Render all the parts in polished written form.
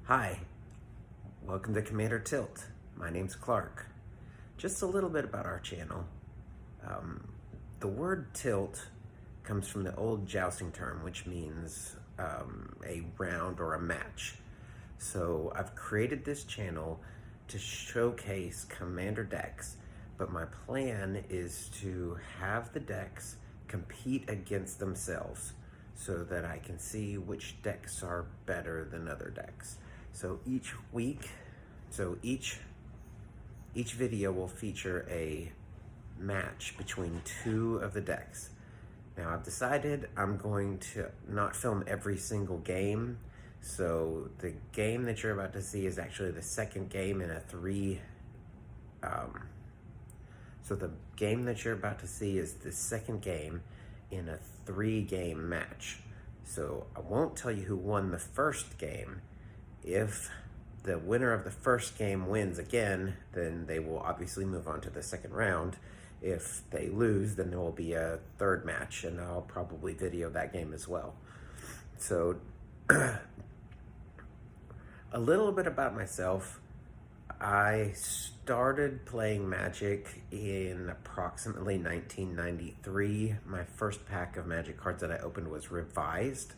Hi, welcome to Commander Tilt. My name's Clark. Just a little bit about our channel. The word tilt comes from the old jousting term, which means a round or a match. So I've created this channel to showcase Commander decks, but my plan is to have the decks compete against themselves so that I can see which decks are better than other decks. So each video will feature a match between two of the decks. Now I've decided I'm going to not film every single game. So the game that you're about to see is actually the second game in a three. So the game that you're about to see is the second game in a 3-game match. So I won't tell you who won the first game. If the winner of the first game wins again, then they will obviously move on to the second round. If they lose, then there will be a third match, and I'll probably video that game as well. So a little bit about myself. I started playing Magic in approximately 1993. My first pack of Magic cards that I opened was revised.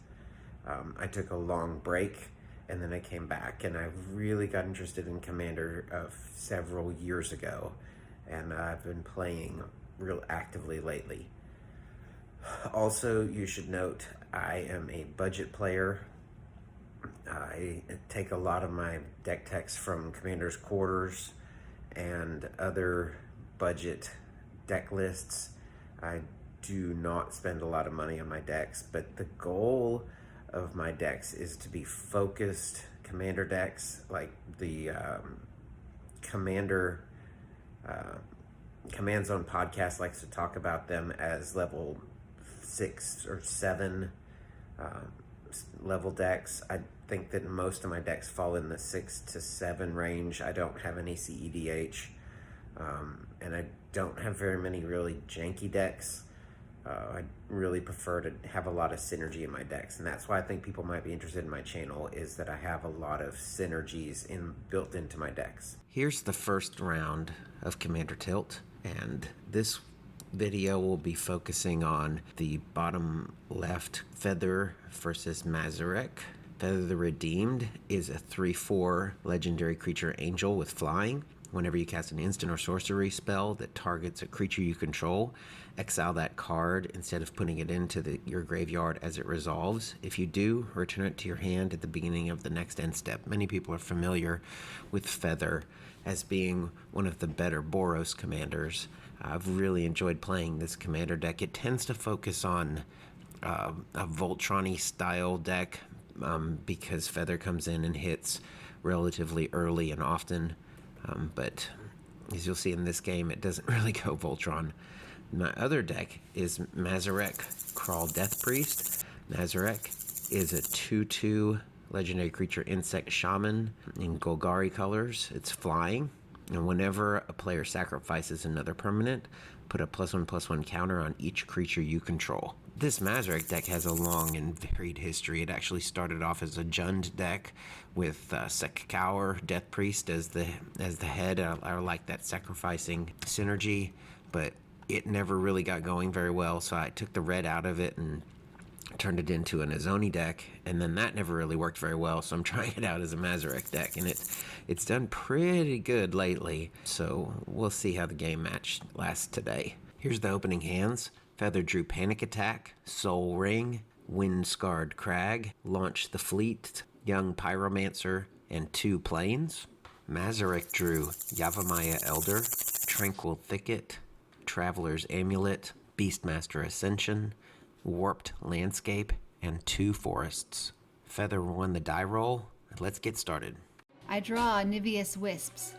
I took a long break, and then I came back, and I really got interested in Commander several years ago, and I've been playing real actively lately. Also, you should note, I am a budget player. I take a lot of my deck techs from Commander's Quarters and other budget deck lists. I do not spend a lot of money on my decks, but the goal of my decks is to be focused Commander decks, like the Commander Command Zone podcast likes to talk about them as level 6 or 7 level decks. I think that most of my decks fall in the 6 to 7 range. I don't have any CEDH, and I don't have very many really janky decks. I really prefer to have a lot of synergy in my decks, and that's why I think people might be interested in my channel, is that I have a lot of synergies built into my decks. Here's the first round of Commander Tilt, and this video will be focusing on the bottom left, Feather versus Mazirek. Feather the Redeemed is a 3/4 legendary creature angel with flying. Whenever you cast an instant or sorcery spell that targets a creature you control, exile that card instead of putting it into your graveyard as it resolves. If you do, return it to your hand at the beginning of the next end step. Many people are familiar with Feather as being one of the better Boros commanders. I've really enjoyed playing this commander deck. It tends to focus on a Voltron-y style deck because Feather comes in and hits relatively early and often. But as you'll see in this game, it doesn't really go Voltron. My other deck is Mazirek, Crawl Death Priest. Mazirek is a 2/2 legendary creature insect shaman in Golgari colors. It's flying, and whenever a player sacrifices another permanent, put a +1/+1 counter on each creature you control. This Mazirek deck has a long and varied history. It actually started off as a Jund deck with Sekkaur Death Priest as the head. I like that sacrificing synergy, but it never really got going very well, so I took the red out of it and turned it into an Azoni deck, and then that never really worked very well, so I'm trying it out as a Mazirek deck, and it's done pretty good lately, so we'll see how the game match lasts today. Here's the opening hands. Feather drew Panic Attack, Soul Ring, Wind-Scarred Crag, Launch the Fleet, Young Pyromancer, and 2 Plains. Mazirek drew Yavimaya Elder, Tranquil Thicket, Traveler's Amulet, Beastmaster Ascension, Warped Landscape, and 2 Forests. Feather won the die roll. Let's get started. I draw Niveus Wisps.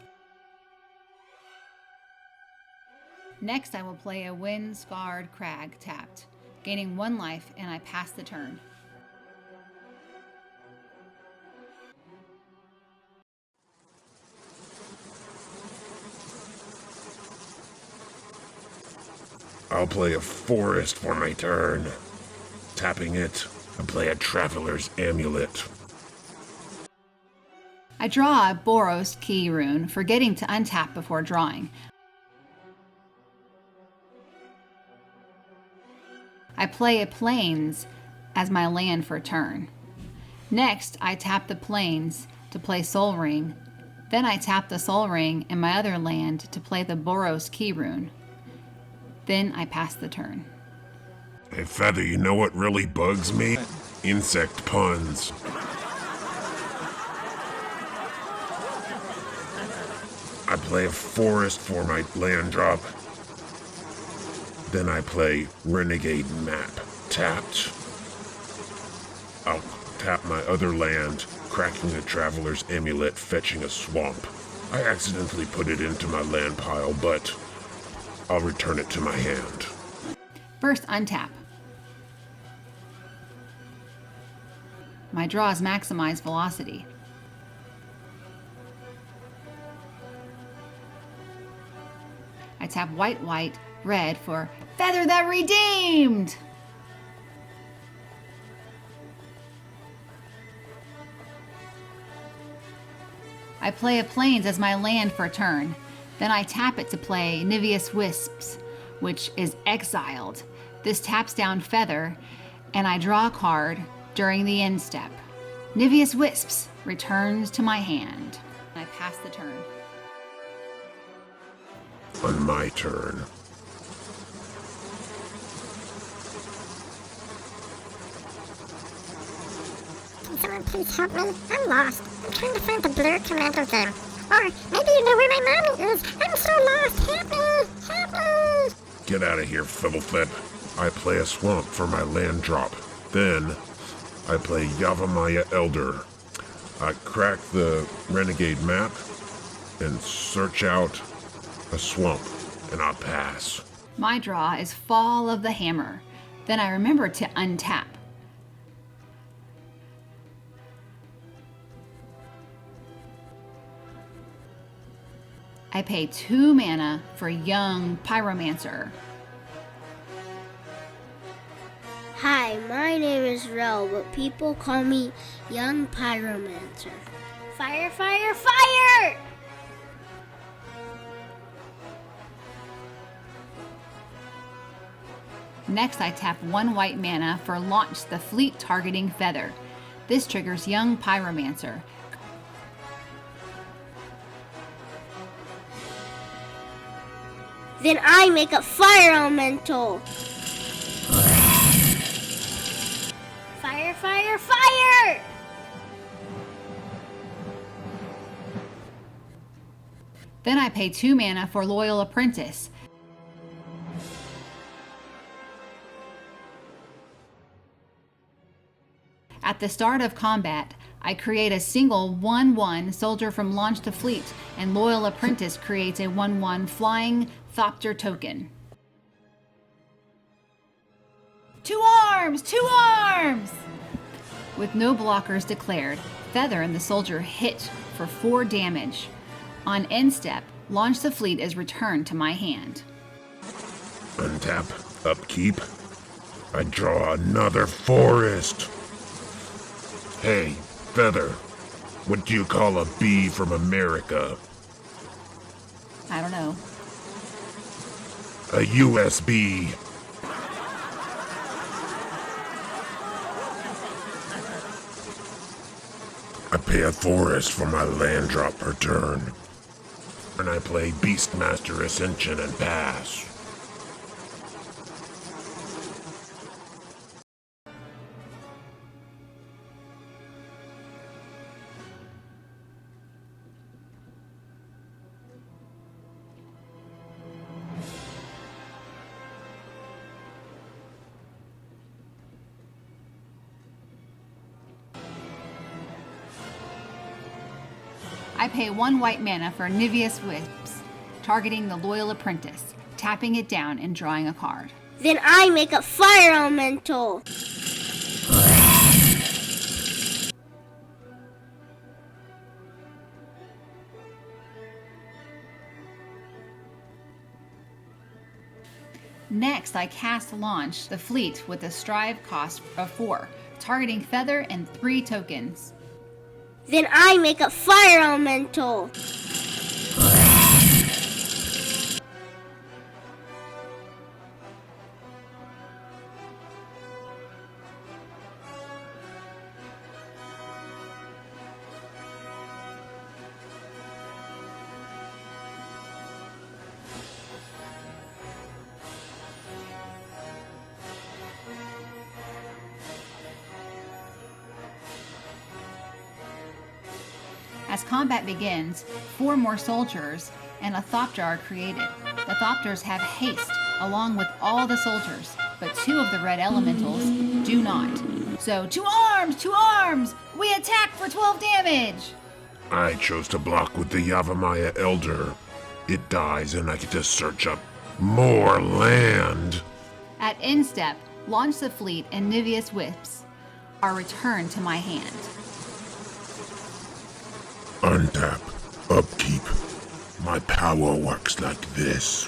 Next, I will play a Wind-Scarred Crag tapped, gaining 1 life, and I pass the turn. I'll play a forest for my turn. Tapping it, and play a Traveler's Amulet. I draw a Boros key rune, forgetting to untap before drawing. I play a plains as my land for turn. Next, I tap the plains to play Soul Ring. Then I tap the Soul Ring in my other land to play the Boros key rune. Then I pass the turn. Hey, Feather, you know what really bugs me? Insect puns. I play a forest for my land drop. Then I play Renegade Map. Tapped. I'll tap my other land, cracking a Traveler's Amulet, fetching a swamp. I accidentally put it into my land pile, but I'll return it to my hand. First, untap. My draws maximize velocity. I tap white, white, red for Feather the Redeemed! I play a plains as my land for a turn. Then I tap it to play Niveus Wisps, which is exiled. This taps down Feather, and I draw a card during the end step. Niveus Wisps returns to my hand. I pass the turn. On my turn. Can someone please help me? I'm lost. I'm trying to find the blue commando game. Or maybe you know where my mommy is. I'm so lost. Help me! Help me! Get out of here, Fiddleflip. I play a swamp for my land drop. Then, I play Yavimaya Elder. I crack the Renegade Map and search out a swamp, and I pass. My draw is Fall of the Hammer. Then I remember to untap. I pay 2 mana for Young Pyromancer. Hi, my name is Rel, but people call me Young Pyromancer. Fire, fire, fire! Next, I tap 1 white mana for Launch the Fleet Targeting Feather. This triggers Young Pyromancer. Then I make a fire elemental. Fire, fire, fire! Then I pay 2 mana for Loyal Apprentice. At the start of combat, I create a single 1/1 soldier from Launch to Fleet, and Loyal Apprentice creates a 1/1 flying Thopter token. 2 arms! 2 arms! With no blockers declared, Feather and the soldier hit for 4 damage. On end step, Launch the Fleet is returned to my hand. Untap, upkeep. I draw another forest. Hey, Feather, what do you call a bee from America? I don't know. A USB. I pay a forest for my land drop per turn. And I play Beastmaster Ascension and pass. I pay 1 white mana for Niveus Wisps, targeting the Loyal Apprentice, tapping it down and drawing a card. Then I make a fire elemental. Next, I cast Launch the Fleet with a strive cost of 4, targeting Feather and 3 tokens. Then I make a fire elemental. As combat begins, 4 more soldiers and a Thopter are created. The Thopters have haste along with all the soldiers, but 2 of the red elementals do not. So, to arms! To arms! We attack for 12 damage! I chose to block with the Yavimaya Elder. It dies and I get to search up more land. At instep, launch the fleet and Niveus Wisps are returned to my hand. Untap, upkeep. My power works like this.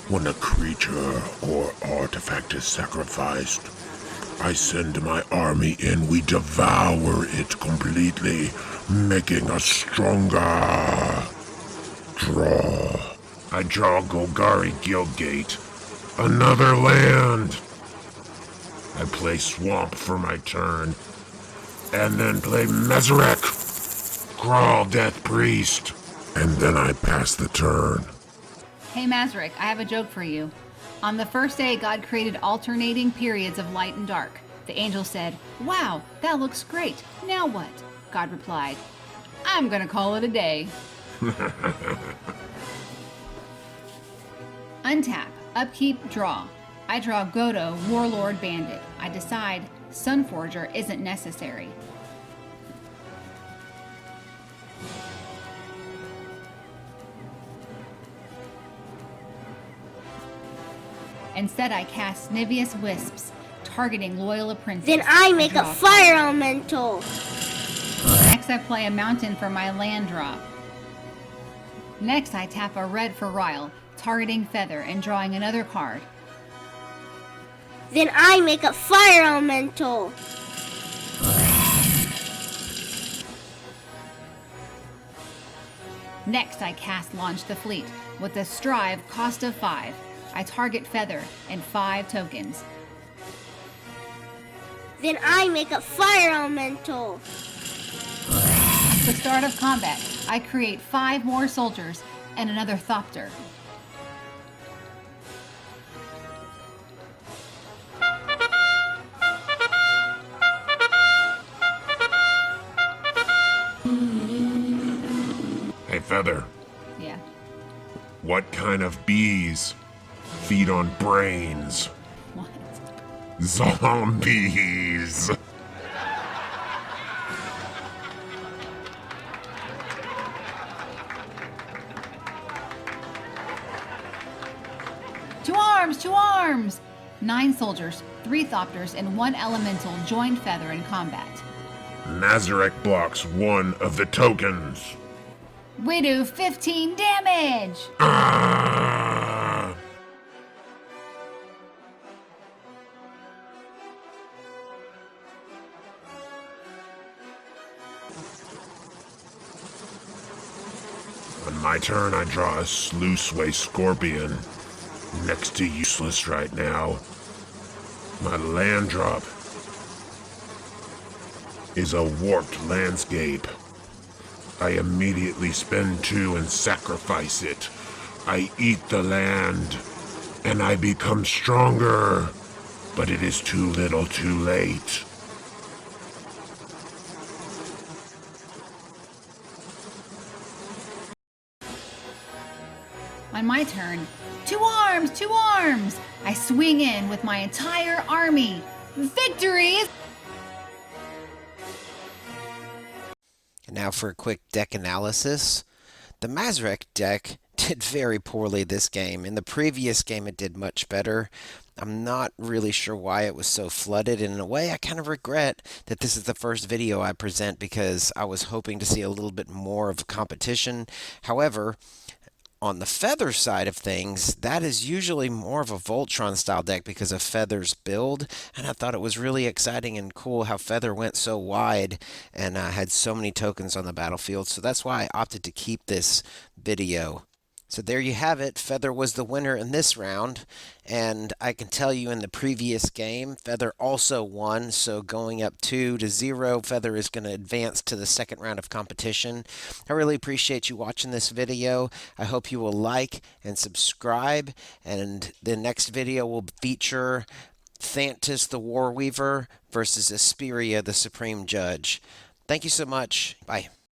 When a creature or artifact is sacrificed, I send my army in, we devour it completely, making us stronger. Draw. I draw Golgari Guildgate. Another land. I play Swamp for my turn, and then play Mazirek. Crawl, Death Priest. And then I pass the turn. Hey Mazirek, I have a joke for you. On the first day, God created alternating periods of light and dark. The angel said, "Wow, that looks great. Now what?" God replied, "I'm gonna call it a day." Untap, upkeep, draw. I draw Godo, Warlord Bandit. I decide Sunforger isn't necessary. Instead, I cast Niveus Wisps, targeting Loyola Princess. Then I make a draw fire elemental. Next, I play a mountain for my land drop. Next, I tap a red for Ryle, targeting Feather and drawing another card. Then I make a fire elemental. Next, I cast Launch the Fleet with a Strive cost of 5. I target Feather and 5 tokens. Then I make a fire elemental. At the start of combat, I create 5 more soldiers and another Thopter. Hey, Feather, Yeah. what kind of bees feed on brains? What? Zombies! To arms! To arms! 9 soldiers, 3 Thopters, and 1 elemental joined Feather in combat. Mazirek blocks 1 of the tokens. We do 15 damage! Ah! On my turn, I draw a Sluiceway Scorpion. Next to useless right now. My land drop is a warped landscape. I immediately spend 2 and sacrifice it. I eat the land, and I become stronger. But it is too little too late. On my turn, to arms! To arms! I swing in with my entire army. Victory! And now for a quick deck analysis. The Mazirek deck did very poorly this game. In the previous game it did much better. I'm not really sure why it was so flooded, and in a way I kind of regret that this is the first video I present because I was hoping to see a little bit more of competition. However, On the Feather side of things, that is usually more of a Voltron style deck because of Feather's build, and I thought it was really exciting and cool how Feather went so wide and had so many tokens on the battlefield, so that's why I opted to keep this video. So there you have it. Feather was the winner in this round, and I can tell you in the previous game, Feather also won, so going up 2-0, Feather is going to advance to the second round of competition. I really appreciate you watching this video. I hope you will like and subscribe, and the next video will feature Thantis the War Weaver versus Asperia the Supreme Judge. Thank you so much. Bye.